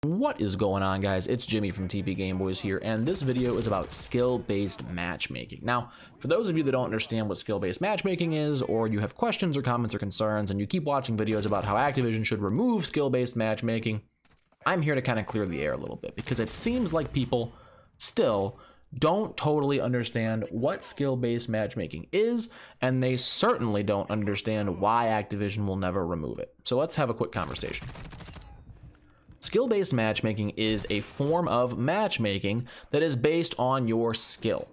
What is going on, guys? It's Jimmy from TP Game Boys here, and this video is about skill-based matchmaking. Now, for those of you that don't understand what skill-based matchmaking is, or you have questions or comments or concerns, and you keep watching videos about how Activision should remove skill-based matchmaking, I'm here to kind of clear the air a little bit, because it seems like people still don't totally understand what skill-based matchmaking is, and they certainly don't understand why Activision will never remove it. So let's have a quick conversation. Skill-based matchmaking is a form of matchmaking that is based on your skill.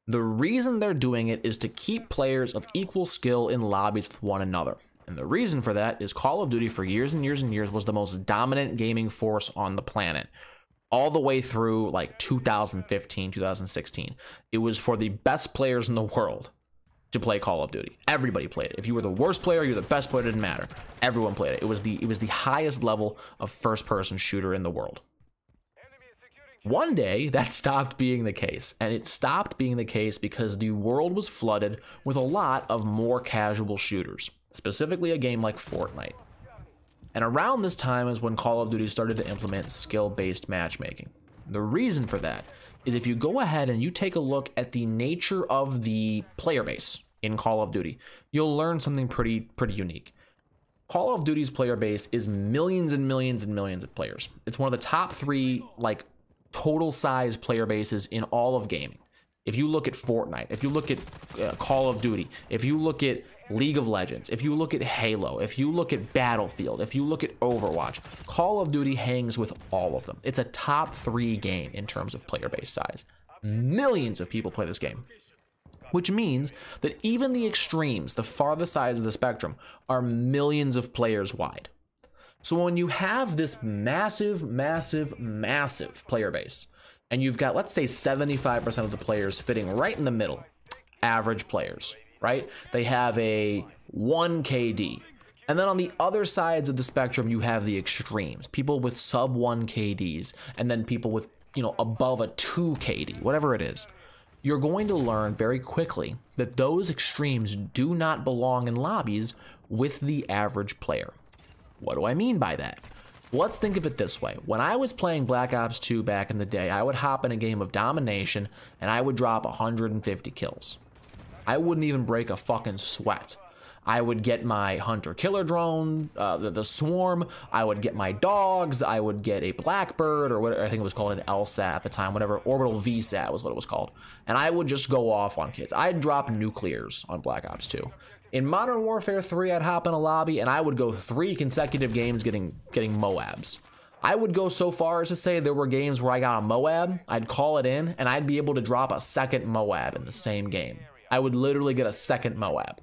The reason they're doing it is to keep players of equal skill in lobbies with one another. And the reason for that is Call of Duty for years and years and years was the most dominant gaming force on the planet. All the way through like 2015, 2016. It was for the best players in the world to play Call of Duty. Everybody played it. If you were the worst player, you're the best player, it didn't matter. Everyone played it. It was the highest level of first-person shooter in the world. One day, that stopped being the case, and it stopped being the case because the world was flooded with a lot of more casual shooters, specifically a game like Fortnite. And around this time is when Call of Duty started to implement skill-based matchmaking. The reason for that is if you go ahead and you take a look at the nature of the player base in Call of Duty, you'll learn something pretty unique. Call of Duty's player base is millions and millions and millions of players. It's one of the top 3 like total size player bases in all of gaming. If you look at Fortnite, if you look at Call of Duty, if you look at League of Legends, if you look at Halo, if you look at Battlefield, if you look at Overwatch, Call of Duty hangs with all of them. It's a top 3 game in terms of player base size. Millions of people play this game, which means that even the extremes, the farthest sides of the spectrum, are millions of players wide. So when you have this massive player base, and you've got, let's say, 75% of the players fitting right in the middle, average players, right? They have a 1 KD. And then on the other sides of the spectrum, you have the extremes, people with sub 1 KDs, and then people with, above a 2 KD, whatever it is. You're going to learn very quickly that those extremes do not belong in lobbies with the average player. What do I mean by that? Let's think of it this way. When I was playing Black Ops 2 back in the day, I would hop in a game of Domination and I would drop 150 kills. I wouldn't even break a fucking sweat. I would get my hunter-killer drone, the swarm, I would get my dogs, I would get a Blackbird, or what I think it was called an LSAT at the time, whatever, orbital VSAT was what it was called. And I would just go off on kids. I'd drop nuclears on Black Ops 2. In Modern Warfare 3, I'd hop in a lobby and I would go 3 consecutive games getting Moabs. I would go so far as to say there were games where I got a Moab, I'd call it in, and I'd be able to drop a second Moab in the same game. I would literally get a second Moab.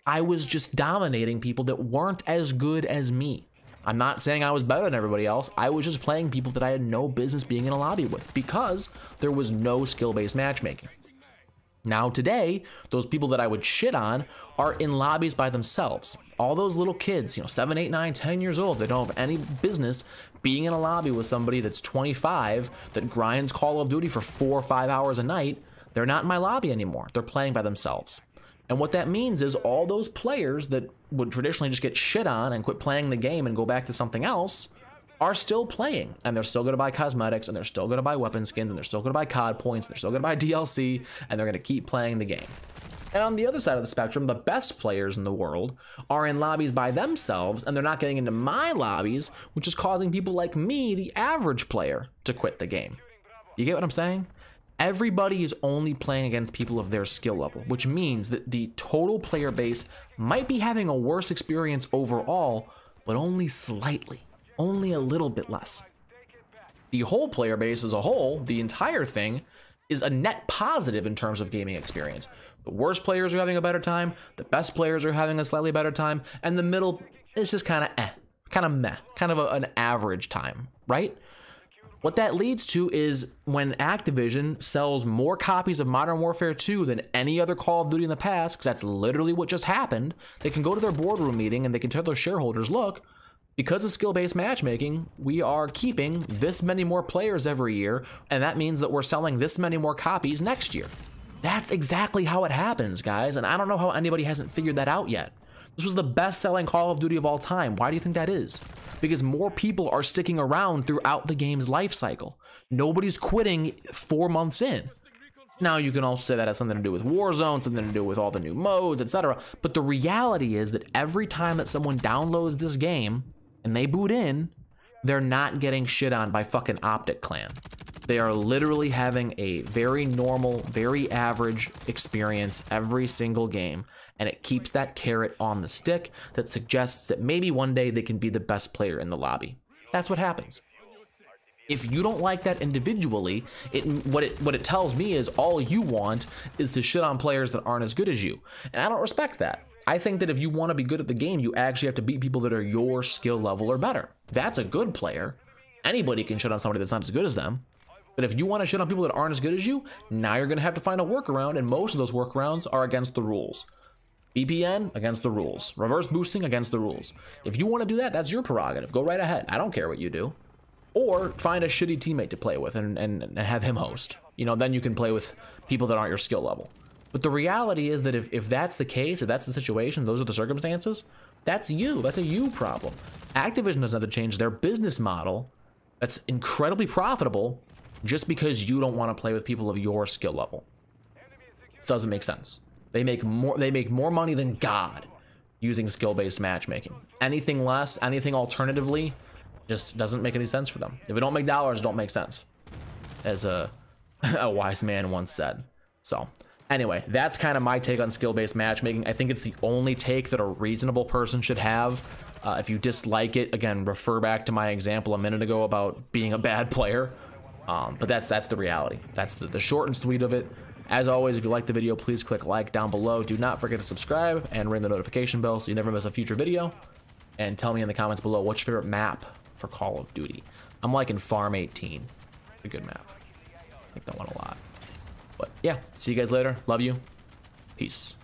I was just dominating people that weren't as good as me. I'm not saying I was better than everybody else. I was just playing people that I had no business being in a lobby with because there was no skill-based matchmaking. Now today, those people that I would shit on are in lobbies by themselves. All those little kids, 7, 8, 9, 10 years old, that don't have any business being in a lobby with somebody that's 25 that grinds Call of Duty for 4 or 5 hours a night, they're not in my lobby anymore. They're playing by themselves. And what that means is all those players that would traditionally just get shit on and quit playing the game and go back to something else are still playing, and they're still going to buy cosmetics, and they're still going to buy weapon skins, and they're still going to buy COD points, and they're still going to buy DLC, and they're going to keep playing the game. And on the other side of the spectrum, the best players in the world are in lobbies by themselves, and they're not getting into my lobbies, which is causing people like me, the average player, to quit the game. You get what I'm saying? Everybody is only playing against people of their skill level, which means that the total player base might be having a worse experience overall, but only slightly. Only a little bit less. The whole player base as a whole, the entire thing, is a net positive in terms of gaming experience. The worst players are having a better time, the best players are having a slightly better time, and the middle is just kind of meh, kind of an average time, right? What that leads to is when Activision sells more copies of Modern Warfare 2 than any other Call of Duty in the past, because that's literally what just happened, they can go to their boardroom meeting and they can tell their shareholders, look, because of skill-based matchmaking, we are keeping this many more players every year, and that means that we're selling this many more copies next year. That's exactly how it happens, guys, and I don't know how anybody hasn't figured that out yet. This was the best-selling Call of Duty of all time. Why do you think that is? Because more people are sticking around throughout the game's life cycle. Nobody's quitting 4 months in. Now, you can also say that has something to do with Warzone, something to do with all the new modes, etc. But the reality is that every time that someone downloads this game and they boot in, they're not getting shit on by fucking Optic Clan. They are literally having a very normal, very average experience every single game, and it keeps that carrot on the stick that suggests that maybe one day they can be the best player in the lobby. That's what happens. If you don't like that individually, what it tells me is all you want is to shit on players that aren't as good as you. And I don't respect that. I think that if you want to be good at the game, you actually have to beat people that are your skill level or better. That's a good player. Anybody can shit on somebody that's not as good as them. But if you want to shit on people that aren't as good as you, now you're going to have to find a workaround, and most of those workarounds are against the rules. VPN, against the rules. Reverse boosting, against the rules. If you want to do that, that's your prerogative. Go right ahead. I don't care what you do. Or find a shitty teammate to play with and have him host. You know, then you can play with people that aren't your skill level. But the reality is that if that's the case, if that's the situation, those are the circumstances, that's you. That's a you problem. Activision doesn't have to change their business model that's incredibly profitable just because you don't want to play with people of your skill level. It doesn't make sense. They make more money than God using skill-based matchmaking. Anything less, anything alternatively, just doesn't make any sense for them. If it don't make dollars, it don't make sense, as a wise man once said. So anyway, that's kind of my take on skill-based matchmaking. I think it's the only take that a reasonable person should have. If you dislike it, again, refer back to my example a minute ago about being a bad player. But that's the reality. That's the short and sweet of it. As always, if you like the video, please click like down below. Do not forget to subscribe and ring the notification bell so you never miss a future video. And tell me in the comments below what's your favorite map for Call of Duty. I'm liking Farm 18. A good map. I like that one a lot. But yeah, see you guys later. Love you. Peace.